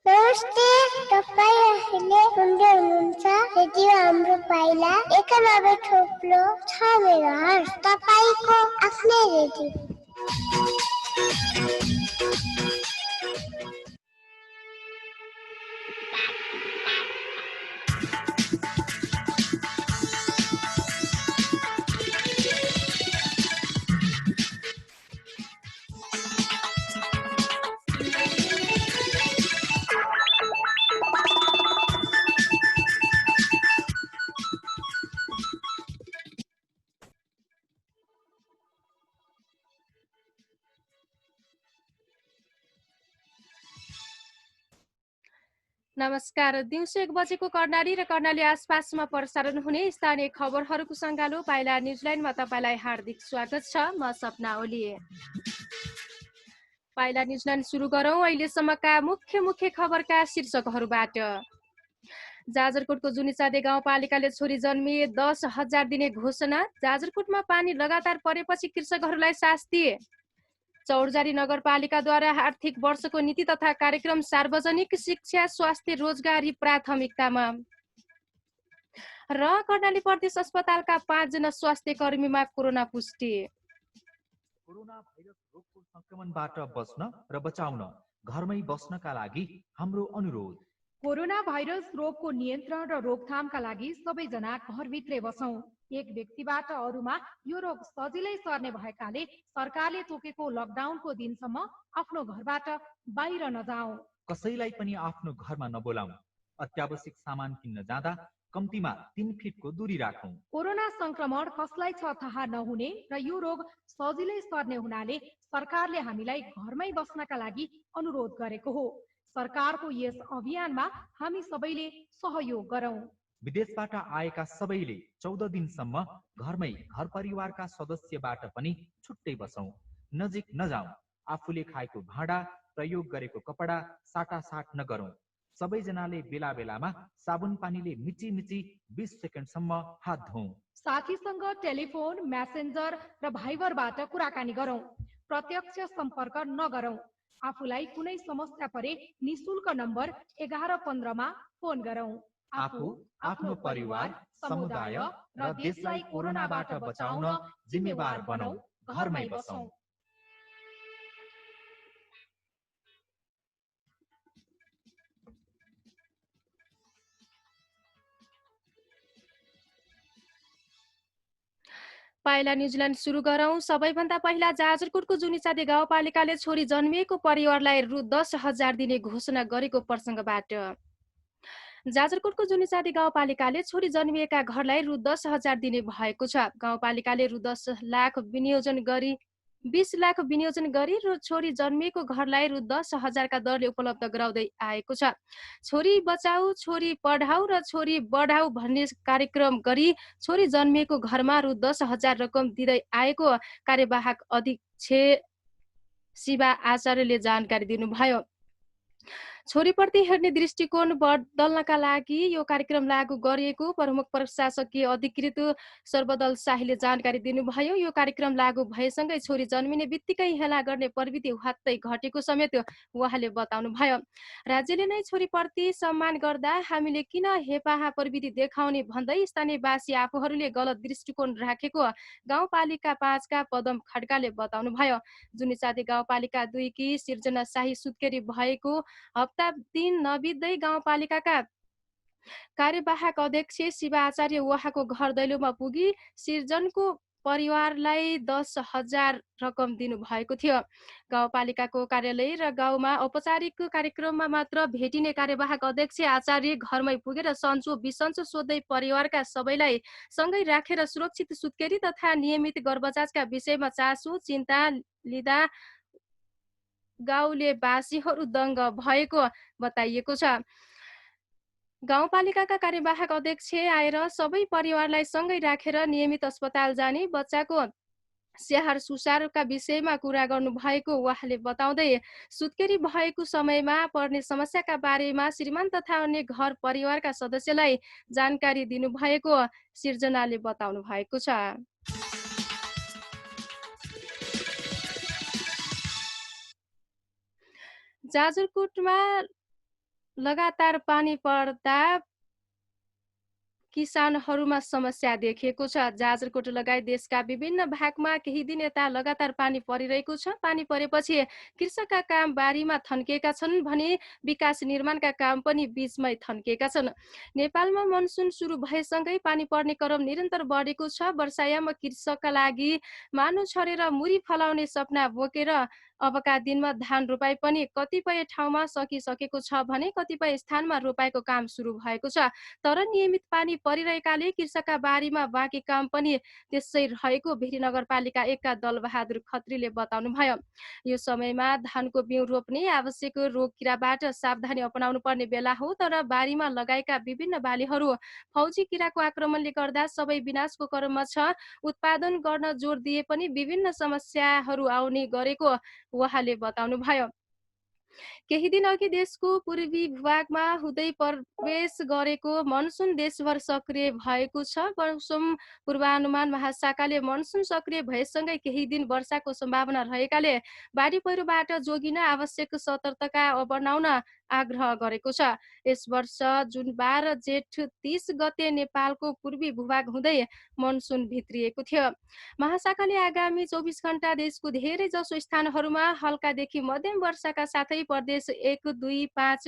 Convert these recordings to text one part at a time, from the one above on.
नमस्ते, तपाईँ अहिले सुन्दै हुनुहुन्छ रेडियो हाम्रो पाइला 91.6 मेगाहर्ज, तपाईँको आफ्नै रेडियो। नमस्कार, दिउँसो 1 बजेको कर्णाली र कर्णाली आसपासमा प्रसारण हुने स्थानीय खबरहरूको सङ्गालो पाइला न्युजिल्यान्डमा तपाईँलाई हार्दिक स्वागत छ। म सपना ओली। पाइला न्युजिल्यान्ड सुरु गरौँ अहिलेसम्मका मुख्य खबरका शीर्षकहरूबाट। जाजरकोटको जुनिचाँदे गाउँपालिकाले छोरी जन्मिए 10,000 दिने घोषणा। जाजरकोटमा पानी लगातार परेपछि कृषकहरूलाई शास्ति। चौरजारी नगरपालिकाद्वारा आर्थिक वर्षको नीति तथा कार्यक्रम सार्वजनिक। शिक्षा, स्वास्थ्य, रोजगारी प्राथमिकतामा। र कर्णाली प्रदेश अस्पतालका 5 जना स्वास्थ्य कर्मीमा कोरोना पुष्टि। कोरोना भाइरस रोगको संक्रमणबाट बच्न र बचाउन घरमै बस्नका लागि हाम्रो अनुरोध। कोरोना भाइरस रोगको नियन्त्रण र रोकथामका लागि सबैजना घरभित्रै बसौं। एक व्यक्तिबाट अरूमा यो रोग सजिलै सर्ने भएकाले सरकारले तोकेको लकडाउनको दिनसम्म आफ्नो घरबाट बाहिर नजाऊ। कसैलाई पनि आफ्नो घरमा नबोलाऊ। अत्यावश्यक सामान किन्न जाँदा कम्तीमा 3 फिटको दूरी राखौं। कोरोना संक्रमण कसलाई छ थाहा नहुने र यो रोग सजिलै सर्ने हुनाले सरकारले हामीलाई घरमै बस्नका लागि अनुरोध गरेको हो। सरकारको यस अभियानमा हामी सबैले सहयोग गरौं। विदेशबाट आएका सबैले 14 दिनसम्म घरमै घर परिवारका सदस्यबाट पनि छुट्टै बसौं। नजिक नजाऊ। आफूले खाएको भाँडा, प्रयोग गरेको कपडा साटासाट नगरौं। सबैजनाले बेला बेलामा साबुन पानीले मिची 20 सेकेन्डसम्म हात धोऊ। साथीसँग टेलिफोन, मेसेन्जर र भाइबरबाट कुराकानी गरौं। प्रत्यक्ष सम्पर्क नगरौं। आफूलाई कुनै समस्या परे निशुल्क नम्बर 1115 मा फोन गरौं। आफू, आफ्नो परिवार, समुदाय र देशलाई कोरोनाबाट बचाउन जिम्मेवार बनौं। घरमै बसौं। पाइला न्युजिल्यान्ड सुरु गरौँ। सबैभन्दा पहिला जाजरकोटको जुनिचाँदे गाउँपालिकाले छोरी जन्मिएको परिवारलाई रु 10,000 दिने घोषणा गरेको प्रसङ्गबाट। जाजरकोटको जुनिचाँदे गाउँपालिकाले छोरी जन्मिएका घरलाई रु 10,000 दिने भएको छ। गाउँपालिकाले रु 20 लाख विनियोजन गरी र छोरी जन्मिएको घरलाई रु 10,000 का दरले उपलब्ध गराउँदै आएको छ। छोरी बचाऊ, छोरी पढाऊ र छोरी बढाऊ भन्ने कार्यक्रम गरी छोरी जन्मिएको घरमा रु 10,000 रकम दिँदै आएको कार्यवाहक अध्यक्ष शिवा आचार्यले जानकारी दिनुभयो। छोरीप्रति हेर्ने दृष्टिकोण बदल्नका लागि यो कार्यक्रम लागू गरिएको प्रमुख प्रशासकीय अधिकृत सर्वदल शाहीले जानकारी दिनुभयो। यो कार्यक्रम लागू भएसँगै छोरी जन्मिने बित्तिकै हेला गर्ने प्रवृत्ति हत्तै घटेको समेत उहाँले बताउनुभयो। राज्यले नै छोरीप्रति सम्मान गर्दा हामीले किन हेपाहा प्रवृत्ति देखाउने भन्दै स्थानीयवासी आफूहरूले गलत दृष्टिकोण राखेको गाउँपालिका 5 का पदम खड्काले बताउनुभयो। जुनिचाँदे गाउँपालिका 2 की सिर्जना शाही सुत्केरी भएको हप्ता दिन नबित्दै गाउँपालिकाका कार्यवाहक अध्यक्ष शिवा आचार्य उहाँको घर दैलोमा पुगी सिर्जनको परिवारलाई 10,000 रकम दिनुभएको थियो। गाउँपालिकाको कार्यालय र गाउँमा औपचारिक कार्यक्रममा मात्र भेटिने कार्यवाहक अध्यक्ष आचार्य घरमै पुगेर सन्चो बिसन्चो सोध्दै परिवारका सबैलाई सँगै राखेर सुरक्षित सुत्केरी तथा नियमित गर्भजातका विषयमा चासो चिन्ता लिँदा गाउँलेवासीहरू दङ्ग भएको बताइएको छ। गाउँपालिकाका कार्यवाहक अध्यक्ष आएर सबै परिवारलाई सँगै राखेर नियमित अस्पताल जाने, बच्चाको स्याहार सुसारका विषयमा कुरा गर्नुभएको उहाँले बताउँदै सुत्केरी भएको समयमा पर्ने समस्याका बारेमा श्रीमान तथा अन्य घर परिवारका सदस्यलाई जानकारी दिनुभएको सिर्जनाले बताउनु भएको छ। जाजरकोटमा लगातार पानी पर्दा किसानहरूमा समस्या देखिएको छ। जाजरकोट लगायत देशका विभिन्न भागमा केही दिन यता लगातार पानी परिरहेको छ। पानी परेपछि कृषकका काम बारीमा थन्किएका छन् भने विकास निर्माणका काम पनि बीचमै थन्किएका छन्। नेपालमा मनसुन सुरु भएसँगै पानी पर्ने क्रम निरन्तर बढेको छ। वर्षायाममा कृषकका लागि मानु छरेर मुरी फलाउने सपना बोकेर अबका दिनमा धान रोपाई पनि कतिपय ठाउँमा सकिसकेको छ भने कतिपय स्थानमा रोपाईको काम सुरु भएको छ। तर नियमित पानी परिरहेकाले कृषकका बारीमा बाँकी काम पनि त्यसै रहेको भेरी नगरपालिका 1 का दलबहादुर खत्रीले बताउनुभयो। यो समयमा धानको बिउ रोप्ने आवश्यक रोग किराबाट सावधानी अपनाउनु पर्ने बेला हो। तर बारीमा लगाएका विभिन्न बालीहरू फौजी किराको आक्रमणले गर्दा सबै विनाशको क्रममा छ। उत्पादन गर्न जोड दिए पनि विभिन्न समस्याहरू आउने गरेको उहाँले बताउनुभयो। केही दिन अघि देशको पूर्वी भूभागमा हुँदै प्रवेश गरेको मनसुन देशभर सक्रिय भएको छ। मौसम पूर्वानुमान महाशाखाले मनसुन सक्रिय भएसँगै केही दिन वर्षाको सम्भावना रहेकाले बाढी पहिरोबाट जोगिन आवश्यक सतर्कता अपनाउन आग्रह गरेको छ। यस वर्ष जुन 12 जेठ 30 गते नेपालको पूर्वी भूभाग हुँदै मनसुन भित्रिएको थियो। महाशाखाले आगामी 24 घण्टा देशको धेरै जसो स्थानहरूमा हल्कादेखि मध्यम वर्षाका साथै प्रदेश 1, 2, 5,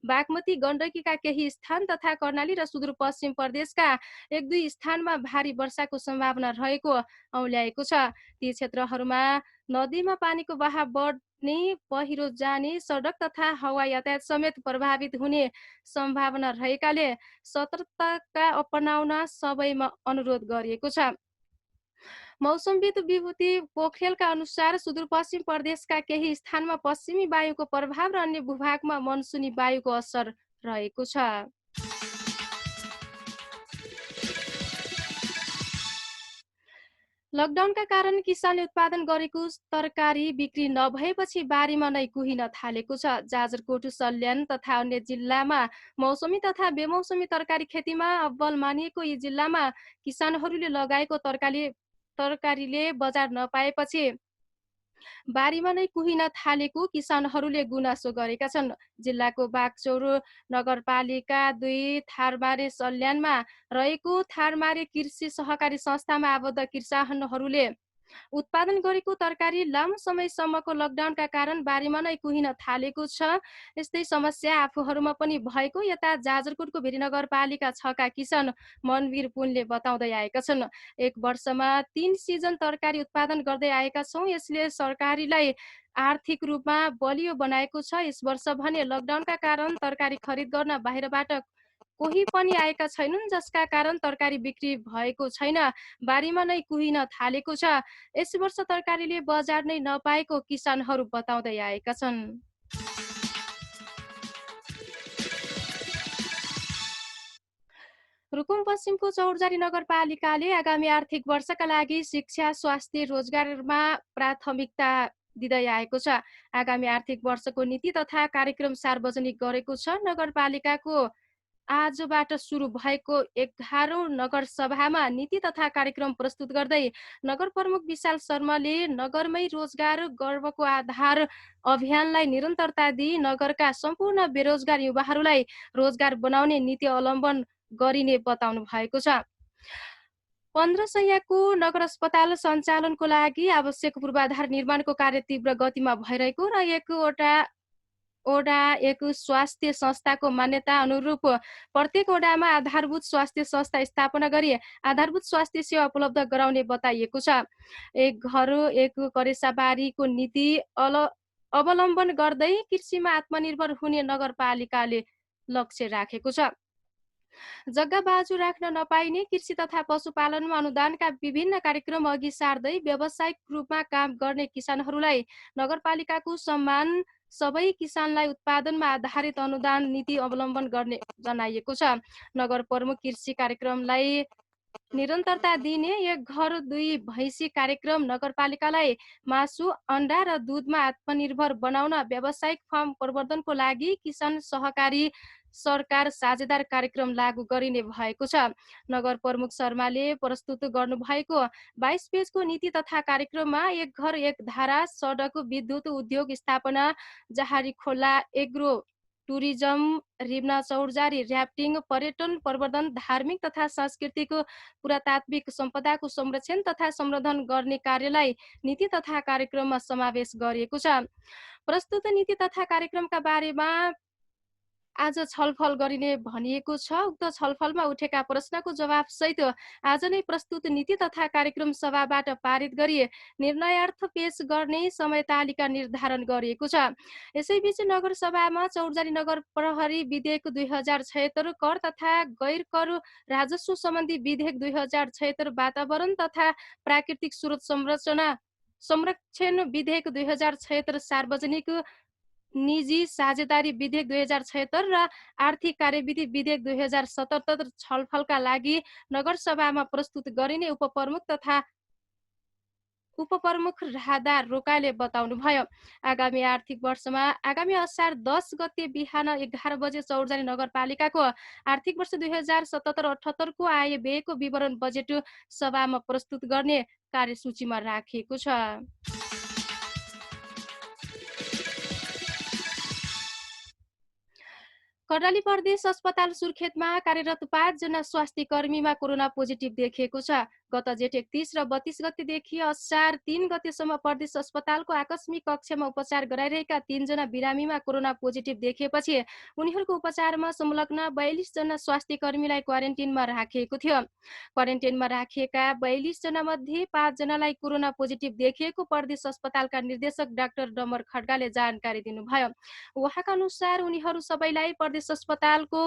बागमती गण्डकीका केही स्थान तथा कर्णाली र सुदूरपश्चिम प्रदेशका 1, 2 स्थानमा भारी वर्षाको सम्भावना रहेको औल्याएको छ। ती क्षेत्रहरूमा नदीमा पानीको बहाव बढ्ने, पहिरो जाने, सडक तथा हवाई यातायात समेत प्रभावित हुने सम्भावना रहेकाले सतर्कता अपनाउन सबैमा अनुरोध गरिएको छ। मौसमविद विभूति पोखरेलका अनुसार सुदूरपश्चिम प्रदेशका केही स्थानमा पश्चिमी वायुको प्रभाव र अन्य भूभागमा मनसुनी वायुको असर रहेको छ। लकडाउनका कारण किसानले उत्पादन गरेको तरकारी बिक्री नभएपछि बारीमा नै कुहिन थालेको छ। जाजरकोट, सल्यान तथा अन्य जिल्लामा मौसमी तथा बेमौसमी तरकारी खेतीमा अब्बल मानिएको यी जिल्लामा किसानहरूले लगाएको तरकारीले बजार नपाएपछि बारीमा नै कुहिन थालेको किसानहरूले गुनासो गरेका छन्। जिल्लाको बागचौर नगरपालिका 2 थारबारे सल्यानमा रहेको थारमारे कृषि सहकारी संस्थामा आबद्ध किसानहरूले उत्पादन गरेको तरकारी लामो समयसम्मको लकडाउनका कारण बारीमा नै कुहिन थालेको छ। यस्तै समस्या आफूहरूमा पनि भएको यता जाजरकोटको भेरी नगरपालिका 6 का किसान मनवीर पुनले बताउँदै आएका छन्। 1 वर्षमा 3 सिजन तरकारी उत्पादन गर्दै आएका छौँ। यसले सरकारीलाई आर्थिक रूपमा बलियो बनाएको छ। यस वर्ष भने लकडाउनका कारण तरकारी खरिद गर्न बाहिरबाट कोही पनि आएका छैनन्, जसका कारण तरकारी बिक्री भएको छैन, बारीमा नै कुहिन थालेको छ। यस वर्ष तरकारीले बजार नै नपाएको किसानहरू बताउँदै आएका छन्। रुकुम पश्चिमको चौरजारी नगरपालिकाले आगामी आर्थिक वर्षका लागि शिक्षा, स्वास्थ्य, रोजगारमा प्राथमिकता दिँदै आएको छ। आगामी आर्थिक वर्षको नीति तथा कार्यक्रम सार्वजनिक गरेको छ। नगरपालिकाको आजबाट सुरु भएको 11औं नगर सभामा नीति तथा कार्यक्रम प्रस्तुत गर्दै नगर प्रमुख विशाल शर्माले नगरमै रोजगार गर्वको आधार अभियानलाई निरन्तरता दिई नगरका सम्पूर्ण बेरोजगार युवाहरूलाई रोजगार बनाउने नीति अवलम्बन गरिने बताउनु भएको छ। 15 शैय्याको नगर अस्पताल सञ्चालनको लागि आवश्यक पूर्वाधार निर्माणको कार्य तीव्र गतिमा भइरहेको र ओडा एक स्वास्थ्य संस्थाको मान्यता अनुरूप प्रत्येक ओडामा आधारभूत स्वास्थ्य संस्था स्थापना गरी आधारभूत स्वास्थ्य सेवा उपलब्ध गराउने बताइएको छ। एक घर एक करेसाबारीको नीति अवलम्बन गर्दै कृषिमा आत्मनिर्भर हुने नगरपालिकाले लक्ष्य राखेको छ। जग्गा बाजु राख्न नपाइने कृषि तथा पशुपालनमा अनुदानका विभिन्न कार्यक्रम अघि सार्दै व्यावसायिक रूपमा काम गर्ने किसानहरूलाई नगरपालिकाको सम्मान सबै किसानलाई उत्पादनमा आधारित अनुदान नीति अवलम्बन गर्ने जनाइएको छ। नगर प्रमुख कृषि कार्यक्रमलाई निरन्तरता दिने एक घर दुई भैँसी कार्यक्रम नगरपालिकालाई मासु, अन्डा र दूधमा आत्मनिर्भर बनाउन व्यावसायिक फार्म प्रवर्धनको लागि किसान सहकारी सरकार साझेदार कार्यक्रम लागू गरिने भएको छ। नगर प्रमुख शर्माले प्रस्तुत गर्नुभएको 22 पेजको नीति तथा कार्यक्रममा एक घर एक धारा, सडक, विद्युत, उद्योग स्थापना, जहारी खोला, एग्रो टुरिज्म, रिब्न चौरजारी, र्याफ्टिङ, पर्यटन प्रवर्धन, धार्मिक तथा सांस्कृतिक पुरातात्विक सम्पदाको संरक्षण तथा संवर्धन गर्ने कार्यलाई नीति तथा कार्यक्रममा समावेश गरिएको छ। प्रस्तुत नीति तथा कार्यक्रमका बारेमा आज छलफल गरिने भनिएको छ। उक्त छलफलमा उठेका प्रश्नको जवाफ सहित आज नै प्रस्तुत नीति तथा कार्यक्रम सभाबाट पारित गरी निर्णयार्थ पेश गर्ने समय तालिका निर्धारण गरिएको छ। यसैबीच नगरसभामा चौरजारी नगर प्रहरी विधेयक 2076, कर तथा गैर कर राजस्व सम्बन्धी विधेयक 2076, वातावरण तथा प्राकृतिक स्रोत संरक्षण विधेयक 2076, सार्वजनिक निजी साझेदारी विधेयक 2076 र आर्थिक कार्यविधि विधेयक 2077 छलफलका लागि नगरसभामा प्रस्तुत गरिने उपप्रमुख राधा रोकाले बताउनुभयो। आगामी आर्थिक वर्षमा आगामी असार 10 गते बिहान 11 बजे चौरजारी नगरपालिकाको आर्थिक वर्ष 2077-78 को आय व्ययको विवरण बजेट सभामा प्रस्तुत गर्ने कार्यसूचीमा राखिएको छ। कर्णाली प्रदेश अस्पताल सुर्खेतमा कार्यरत 5 जना स्वास्थ्य कर्मीमा कोरोना पोजिटिभ देखिएको छ। गत जेठ 31 र 32 गतेदेखि असार 3 गतेसम्म प्रदेश अस्पतालको आकस्मिक कक्षमा उपचार गराइरहेका 3 जना बिरामीमा कोरोना पोजिटिभ देखिएपछि उनीहरूको उपचारमा संलग्न 42 जना स्वास्थ्य कर्मीलाई क्वारेन्टिनमा राखिएको थियो। क्वारेन्टिनमा राखिएका 42 जना मध्ये 5 जनालाई कोरोना पोजिटिभ देखिएको प्रदेश अस्पतालका निर्देशक डाक्टर डमर खड्गाले जानकारी दिनुभयो। उहाँका अनुसार उनीहरू सबैलाई प्रदेश अस्पतालको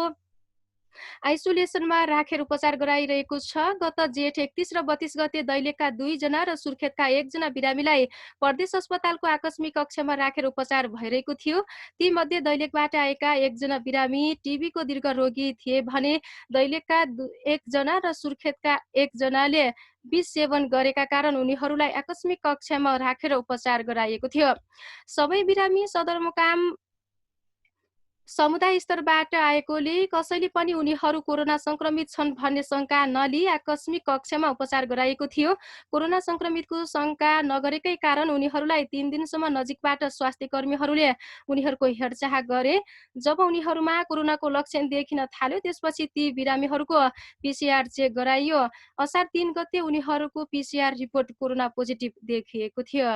आइसोलेसनमा राखेर उपचार गराइरहेको छ। गत जेठ 31 र 32 गते दैलेखका 2 जना र सुर्खेतका 1 जना बिरामीलाई प्रदेश अस्पतालको आकस्मिक कक्षमा राखेर उपचार भइरहेको थियो। ती मध्ये दैलेखबाट आएका 1 जना बिरामी टिबीको दीर्घ रोगी थिए भने दैलेखका 1 जना र सुर्खेतका 1 जनाले विष सेवन गरेका कारण उनीहरूलाई आकस्मिक कक्षमा राखेर उपचार गराइएको थियो। सबै बिरामी सदरमुकाम समुदाय स्तरबाट आएकोले कसैले पनि उनीहरू कोरोना संक्रमित छन् भन्ने शंका नलिई आकस्मिक कक्षमा उपचार गराइएको थियो। कोरोना संक्रमितको शंका नगरेकै कारण उनीहरूलाई 3 दिनसम्म नजिकबाट स्वास्थ्य कर्मीहरूले उनीहरूको हेरचाह गरे। जब उनीहरूमा कोरोनाको लक्षण देखिन थाल्यो त्यसपछि ती बिरामीहरूको पीसीआर चेक गराइयो। असार 3 गते उनीहरूको पीसीआर रिपोर्ट कोरोना पोजिटिभ देखिएको थियो।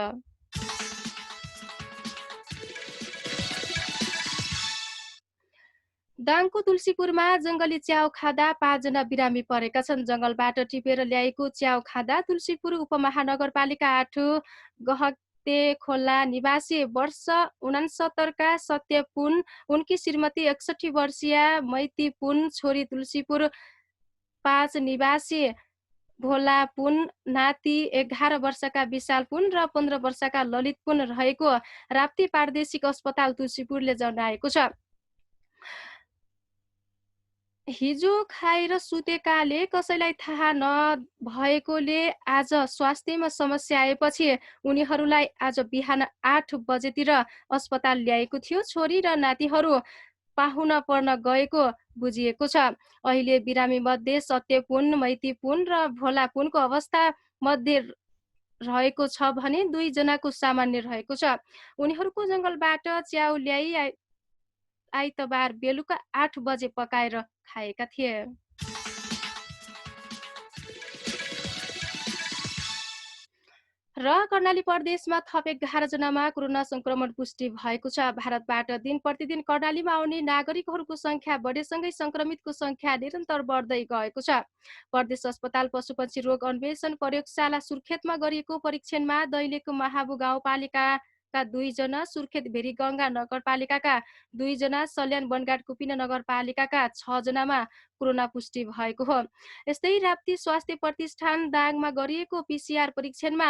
दाङको तुलसीपुरमा जंगली च्याउ खाँदा 5 जना बिरामी परेका छन्। जंगलबाट टिपेर ल्याएको च्याउ खाँदा तुलसीपुर उपमहानगरपालिका 8 गहते खोला निवासी वर्ष 69 का सत्य पुन, उनकी श्रीमती 61 वर्षीय मैती पुन, छोरी तुलसीपुर 5 निवासी भोला पुन, नाति 11 वर्षका विशाल पुन र 15 वर्षका ललित पुन रहेको राप्ती प्रादेशिक अस्पताल तुलसीपुरले जनाएको छ। हिजो खाएर सुतेकाले कसैलाई थाहा नभएकोले आज स्वास्थ्यमा समस्या आएपछि उनीहरूलाई आज बिहान 8 बजेतिर अस्पताल ल्याएको थियो। छोरी र नातिहरू पाहुन पर्न गएको बुझिएको छ। अहिले बिरामी मध्ये सत्य पुन, मैती पुन र भोला पुनको अवस्था मध्ये रहेको छ भने 2 जनाको सामान्य रहेको छ। उनीहरूको जंगलबाट च्याउ ल्याई आइतबार बेलुका 8 बजे पकाएर खाएका थिए। र कर्णाली प्रदेशमा थप 11 जनामा कोरोना संक्रमण पुष्टि भएको छ। भारतबाट दिन प्रतिदिन कर्णालीमा आउने नागरिकहरूको संख्या बढेसँगै संक्रमितको संख्या निरन्तर बढ्दै गएको छ। प्रदेश अस्पताल पशुपक्षी रोग अन्वेषण प्रयोगशाला सुर्खेतमा गरिएको परीक्षणमा दैलेख महाबु गाउँपालिकाका 2 जना, सुर्खेत भेरीगंगा नगरपालिकाका 2 जना, सल्यान बनगाड कुपिना नगरपालिकाका 6 जनामा कोरोना पुष्टि भएको हो। यस्तै राप्ती स्वास्थ्य प्रतिष्ठान दाङमा गरिएको पीसीआर परीक्षणमा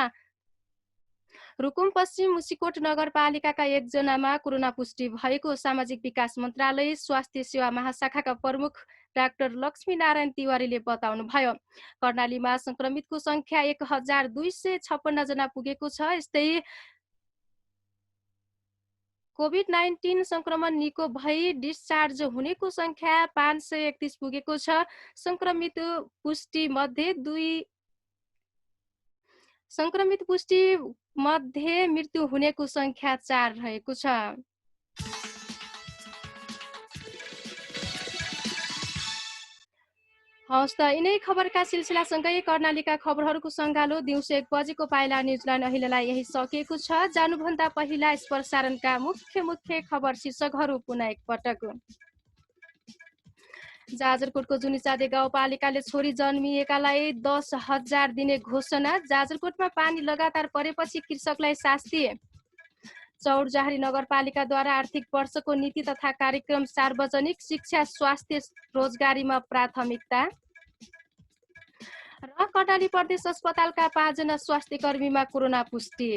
रुकुम पश्चिम मुसिकोट नगरपालिकाका 1 जनामा कोरोना पुष्टि भएको सामाजिक विकास मन्त्रालय स्वास्थ्य सेवा महाशाखाका प्रमुख डाक्टर लक्ष्मी नारायण तिवारीले बताउनुभयो। कर्णालीमा संक्रमितको संख्या 1256 जना पुगेको छ। यस्तै कोभिड-19 संक्रमण निको भई डिस्चार्ज हुनेको संख्या 531 पुगेको छ। संक्रमित पुष्टि मध्ये मृत्यु हुनेको संख्या 4 रहेको छ। हवस् त यिनै खबरका सिलसिलासँगै कर्णालीका खबरहरूको सङ्गालो दिउँसो 1 बजेको पाइला न्युजल्यान्ड अहिलेलाई यही सकिएको छ। जानुभन्दा पहिला प्रसारणका मुख्य खबर शीर्षकहरू पुनः एकपटक। जाजरकोटको जुनिचाँदे गाउँपालिकाले छोरी जन्मिएकालाई 10,000 दिने घोषणा। जाजरकोटमा पानी लगातार परेपछि कृषकलाई शास्ति। चौरजहारी नगरपालिकाद्वारा आर्थिक वर्षको नीति तथा कार्यक्रम सार्वजनिक। शिक्षा स्वास्थ्य रोजगारीमा प्राथमिकता। र कर्णाली प्रदेश अस्पतालका 5 जना स्वास्थ्यकर्मीमा कोरोना पुष्टि।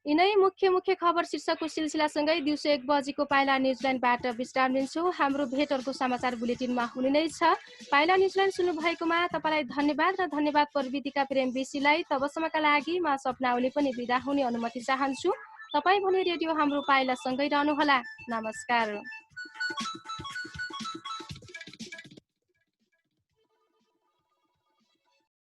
यिनै मुख्य खबर शीर्षकको सिलसिलासँगै दिउँसो 1 बजेको पाइला न्युजल्यान्डबाट विश्राम लिन्छौँ। हाम्रो भेटहरूको समाचार बुलेटिनमा हुने नै छ। पाइला न्युजल्यान्ड सुन्नुभएकोमा तपाईँलाई धन्यवाद र धन्यवाद प्रविधिका प्रेम बेसीलाई। तबसम्मका लागि म सपना ओली पनि बिदा हुने अनुमति चाहन्छु। तपाईँ भने रेडियो हाम्रो पाइला सँगै रहनुहोला। नमस्कार।